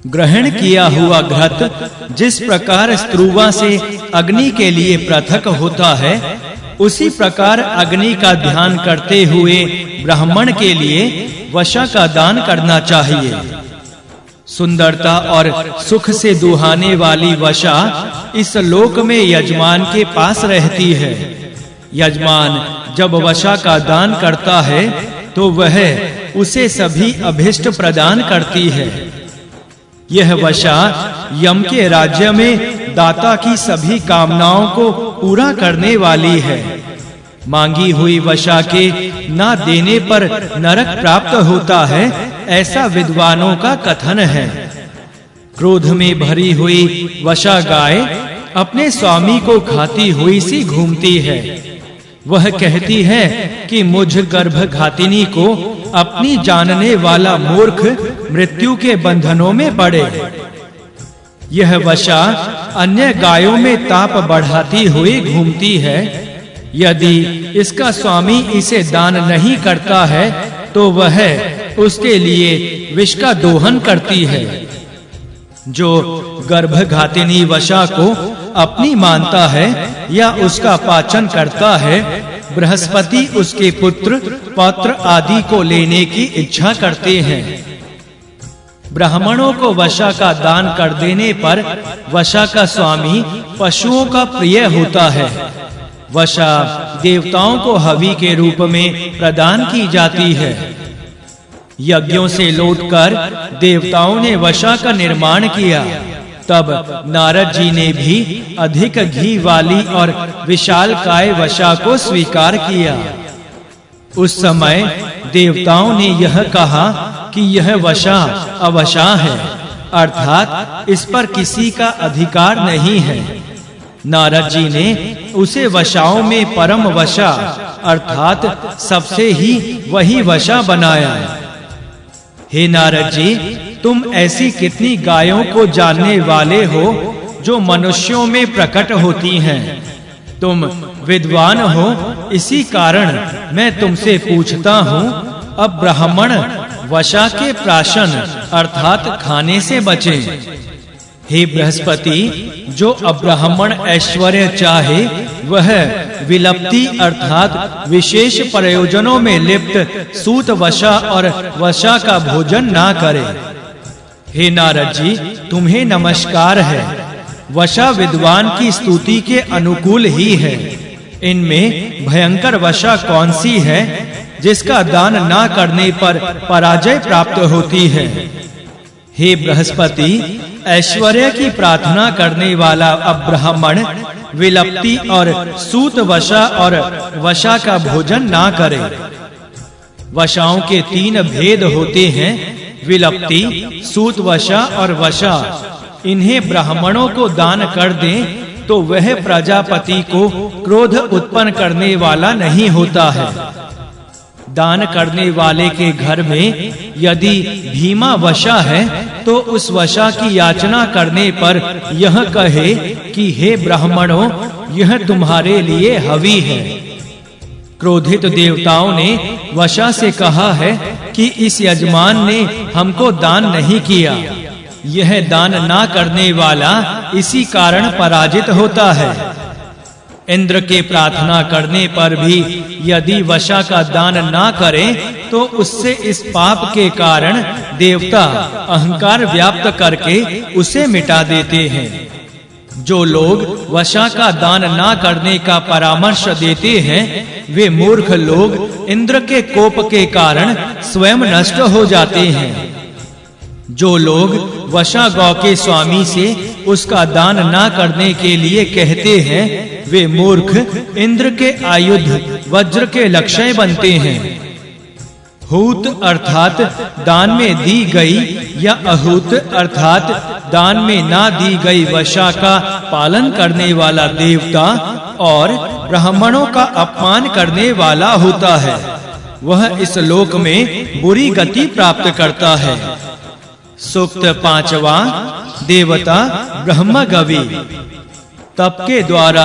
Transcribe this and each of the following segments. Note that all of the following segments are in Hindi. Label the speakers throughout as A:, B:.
A: ग्रहण किया हुआ घृत जिस प्रकार स्त्रुवा से अग्नि के लिए पृथक होता है, उसी प्रकार अग्नि का ध्यान करते हुए ब्राह्मण के लिए वशा का दान करना चाहिए। सुंदरता और सुख से दुहाने वाली वशा इस लोक में यजमान के पास रहती है। यजमान जब वशा का दान करता है तो वह उसे सभी अभिष्ट प्रदान करती है। यह वशा यम के राज्य में दाता की सभी कामनाओं को पूरा करने वाली है। मांगी हुई वशा के ना देने पर नरक प्राप्त होता है, ऐसा विद्वानों का कथन है। क्रोध में भरी हुई वशा गाय अपने स्वामी को खाती हुई सी घूमती है। वह कहती है कि मुझ गर्भघातिनी को अपनी जानने वाला मूर्ख मृत्यु के बंधनों में पड़े। यह वशा अन्य गायों में ताप बढ़ाती हुई घूमती है। यदि इसका स्वामी इसे दान नहीं करता है तो वह उसके लिए विष का दोहन करती है। जो गर्भघातिनी वशा को अपनी मानता है या उसका पाचन करता है, बृहस्पति उसके पुत्र पौत्र आदि को लेने की इच्छा करते हैं। ब्राह्मणों को वशा का दान कर देने पर वशा का स्वामी पशुओं का प्रिय होता है। वशा देवताओं को हवि के रूप में प्रदान की जाती है। यज्ञों से लौटकर देवताओं ने वशा का निर्माण किया। तब नारद जी ने भी अधिक घी वाली और विशालकाय वशा को स्वीकार किया। उस समय देवताओं ने यह कहा कि यह वशा अवशा है, अर्थात इस पर किसी का अधिकार नहीं है। नारद जी ने उसे वशाओं में परम वशा अर्थात सबसे ही वही वशा बनाया। हे नारद जी, तुम ऐसी कितनी गायों को जानने वाले हो जो मनुष्यों में प्रकट होती हैं। तुम विद्वान हो, इसी कारण मैं तुमसे पूछता हूँ। अब ब्राह्मण वशा के प्राशन अर्थात खाने से बचें। हे बृहस्पति, जो अब्राह्मण ऐश्वर्य चाहे वह विलप्ति अर्थात विशेष प्रयोजनों में लिप्त सूत वशा और वशा का भोजन ना करे। हे नारद जी, तुम्हें नमस्कार है। वशा विद्वान की स्तुति के अनुकूल ही है। इनमें भयंकर वशा कौन सी है जिसका दान ना करने पर पराजय प्राप्त होती है? हे बृहस्पति, ऐश्वर्य की प्रार्थना करने वाला अब्राह्मण विलप्ति और सूत वशा और वशा का भोजन ना करे। वशाओं के 3 भेद होते हैं, विलप्ति, सूत वशा और वशा। इन्हें ब्राह्मणों को दान कर दें तो वह प्रजापति को क्रोध उत्पन्न करने वाला नहीं होता है। दान करने वाले के घर में यदि भीमा वशा है तो उस वशा की याचना करने पर यह कहे कि हे ब्राह्मणों, यह तुम्हारे लिए हवि है। क्रोधित देवताओं ने वशा से कहा है कि इस यजमान ने हमको दान नहीं किया। यह दान ना करने वाला इसी कारण पराजित होता है। इंद्र के प्रार्थना करने पर भी यदि वशा का दान ना करें तो उससे इस पाप के कारण देवता अहंकार व्याप्त करके उसे मिटा देते हैं। जो लोग वशा का दान ना करने का परामर्श देते हैं, वे मूर्ख लोग इंद्र के कोप के कारण स्वयं नष्ट हो जाते हैं। जो लोग वशा गौ के स्वामी से उसका दान ना करने के लिए कहते हैं, वे मूर्ख इंद्र के आयुध वज्र के लक्ष्य बनते हैं। हूत अर्थात दान में दी गई या अहूत अर्थात दान में ना दी गई वशा का पालन करने वाला देवता और ब्राह्मणों का अपमान करने वाला होता है। वह इस लोक में बुरी गति प्राप्त करता है। सूक्त 5वां, देवता ब्रह्मगवि। तप के द्वारा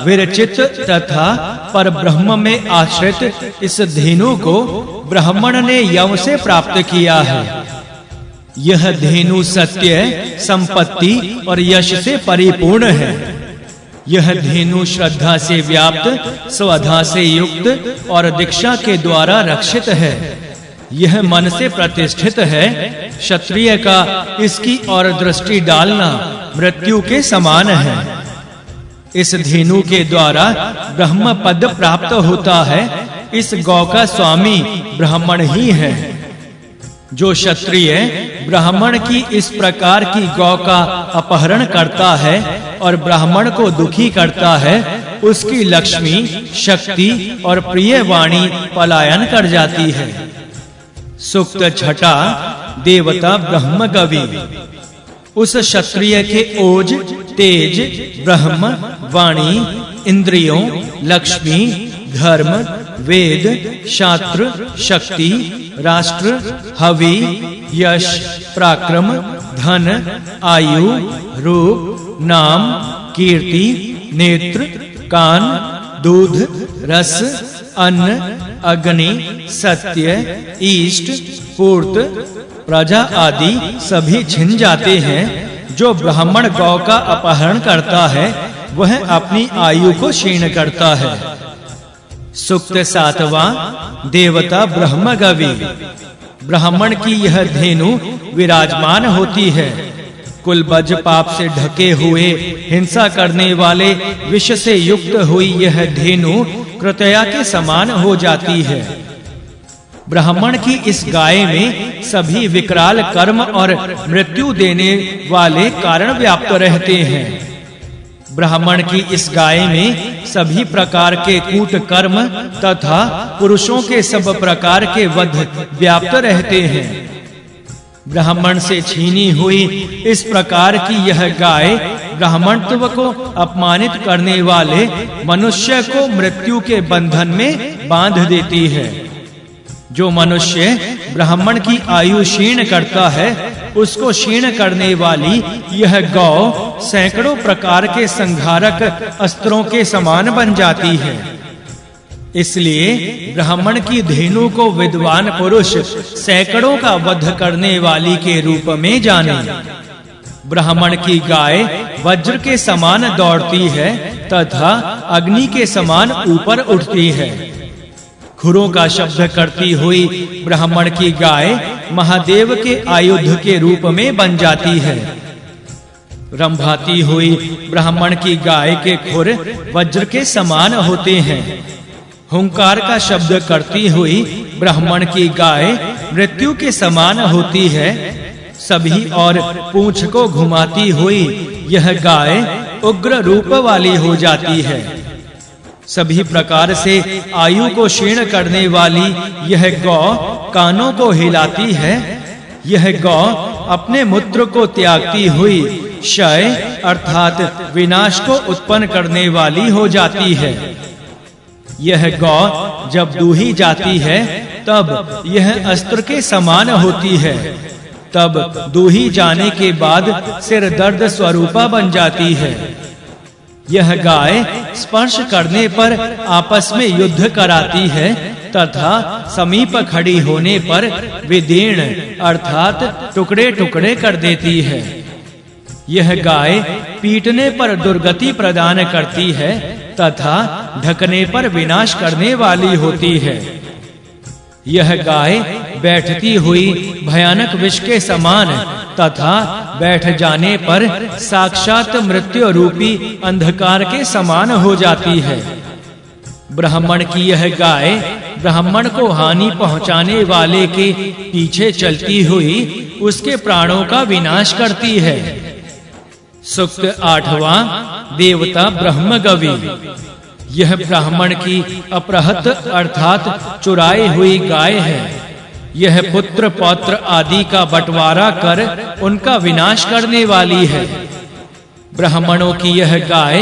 A: विरचित तथा पर ब्रह्म में आश्रित इस धेनु को ब्राह्मण ने यम से प्राप्त किया है। यह धेनु सत्य, संपत्ति और यश से परिपूर्ण है। यह धेनु श्रद्धा से व्याप्त, स्वधा से युक्त और दीक्षा के द्वारा रक्षित है। यह मन से प्रतिष्ठित है। क्षत्रिय का इसकी ओर दृष्टि डालना मृत्यु के समान है। इस धेनु के द्वारा ब्रह्म पद प्राप्त होता है। इस गौ का स्वामी ब्राह्मण ही है। जो क्षत्रिय ब्राह्मण की इस प्रकार की गौ का अपहरण करता है और ब्राह्मण को दुखी करता है, उसकी लक्ष्मी, शक्ति और प्रिय वाणी पलायन कर जाती है। सूक्त छठा, देवता ब्रह्म गवि। उस क्षत्रिय के ओज, तेज, ब्रह्म, वाणी, इंद्रियों, लक्ष्मी, धर्म, वेद, शास्त्र, शक्ति, राष्ट्र, हवि, यश, पराक्रम, धन, आयु, रूप, नाम, कीर्ति, नेत्र, कान, दूध, रस, अन्न, अग्नि, सत्य, इष्ट, पूर्त, प्रजा आदि सभी छिन जाते हैं। जो ब्राह्मण गौ का अपहरण करता है वह अपनी आयु को क्षीण करता है। सूक्त सातवां, देवता ब्रह्म गवि। ब्राह्मण की यह धेनु विराजमान होती है। कुल बज पाप से ढके हुए, हिंसा करने वाले विष से युक्त हुई यह धेनु कृतया के समान हो जाती है। ब्राह्मण की इस गाय में सभी विकराल कर्म और मृत्यु देने वाले कारण व्याप्त रहते हैं। ब्राह्मण की इस गाय में सभी प्रकार के कूट कर्म तथा पुरुषों के सब प्रकार के वध व्याप्त रहते हैं। ब्राह्मण से छीनी हुई इस प्रकार की यह गाय ब्राह्मणत्व को अपमानित करने वाले मनुष्य को मृत्यु के बंधन में बांध देती है। जो मनुष्य ब्राह्मण की आयु क्षीण करता है, उसको क्षीण करने वाली यह गौ सैकड़ों प्रकार के संहारक अस्त्रों के समान बन जाती है। इसलिए ब्राह्मण की धेनु को विद्वान पुरुष सैकड़ों का वध करने वाली के रूप में जाने। ब्राह्मण की गाय वज्र के समान दौड़ती है तथा अग्नि के समान ऊपर उठती है। खुरों का शब्द करती हुई ब्राह्मण की गाय महादेव के आयुध के रूप में बन जाती है। रंभाती हुई ब्राह्मण की गाय के खुर वज्र के समान होते हैं। हुंकार का शब्द करती हुई ब्राह्मण की गाय मृत्यु के समान होती है। सभी और पूंछ को घुमाती हुई यह गाय उग्र रूप वाली हो जाती है। सभी प्रकार से आयु को क्षीण करने वाली यह गौ कानों को हिलाती है। यह गौ अपने मूत्र को त्यागती हुई क्षय अर्थात विनाश को उत्पन्न करने वाली हो जाती है। यह गौ जब दूही जाती है तब यह अस्त्र के समान होती है। तब दूही जाने के बाद सिर दर्द स्वरूपा बन जाती है। यह गाय स्पर्श करने पर आपस में युद्ध कराती है तथा समीप खड़ी होने पर विदीर्ण अर्थात टुकड़े-टुकड़े कर देती है। यह गाय पीटने पर दुर्गति प्रदान करती है तथा ढकने पर विनाश करने वाली होती है। यह गाय बैठती हुई भयानक विष के समान तथा बैठ जाने पर साक्षात मृत्यु रूपी अंधकार के समान हो जाती है। ब्राह्मण की यह गाय ब्राह्मण को हानि पहुंचाने वाले के पीछे चलती हुई उसके प्राणों का विनाश करती है। सूक्त आठवां, देवता ब्रह्म गवि। यह ब्राह्मण की अपहृत अर्थात चुराई हुई गाय है। यह पुत्र पौत्र आदि का बंटवारा कर उनका विनाश करने वाली है। ब्राह्मणों की यह गाय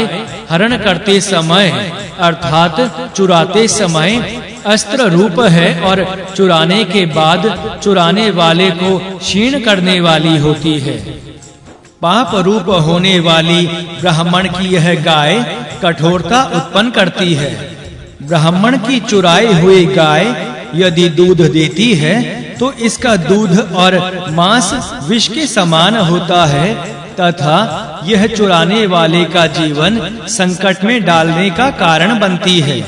A: हरण करते समय अर्थात चुराते समय अस्त्र रूप है और चुराने के बाद चुराने वाले को क्षीण करने वाली होती है। पाप रूप होने वाली ब्राह्मण की यह गाय कठोरता उत्पन्न करती है। ब्राह्मण की चुराई हुई गाय यदि दूध देती है तो इसका दूध और मांस विष के समान होता है तथा यह चुराने वाले का जीवन संकट में डालने का कारण बनती है।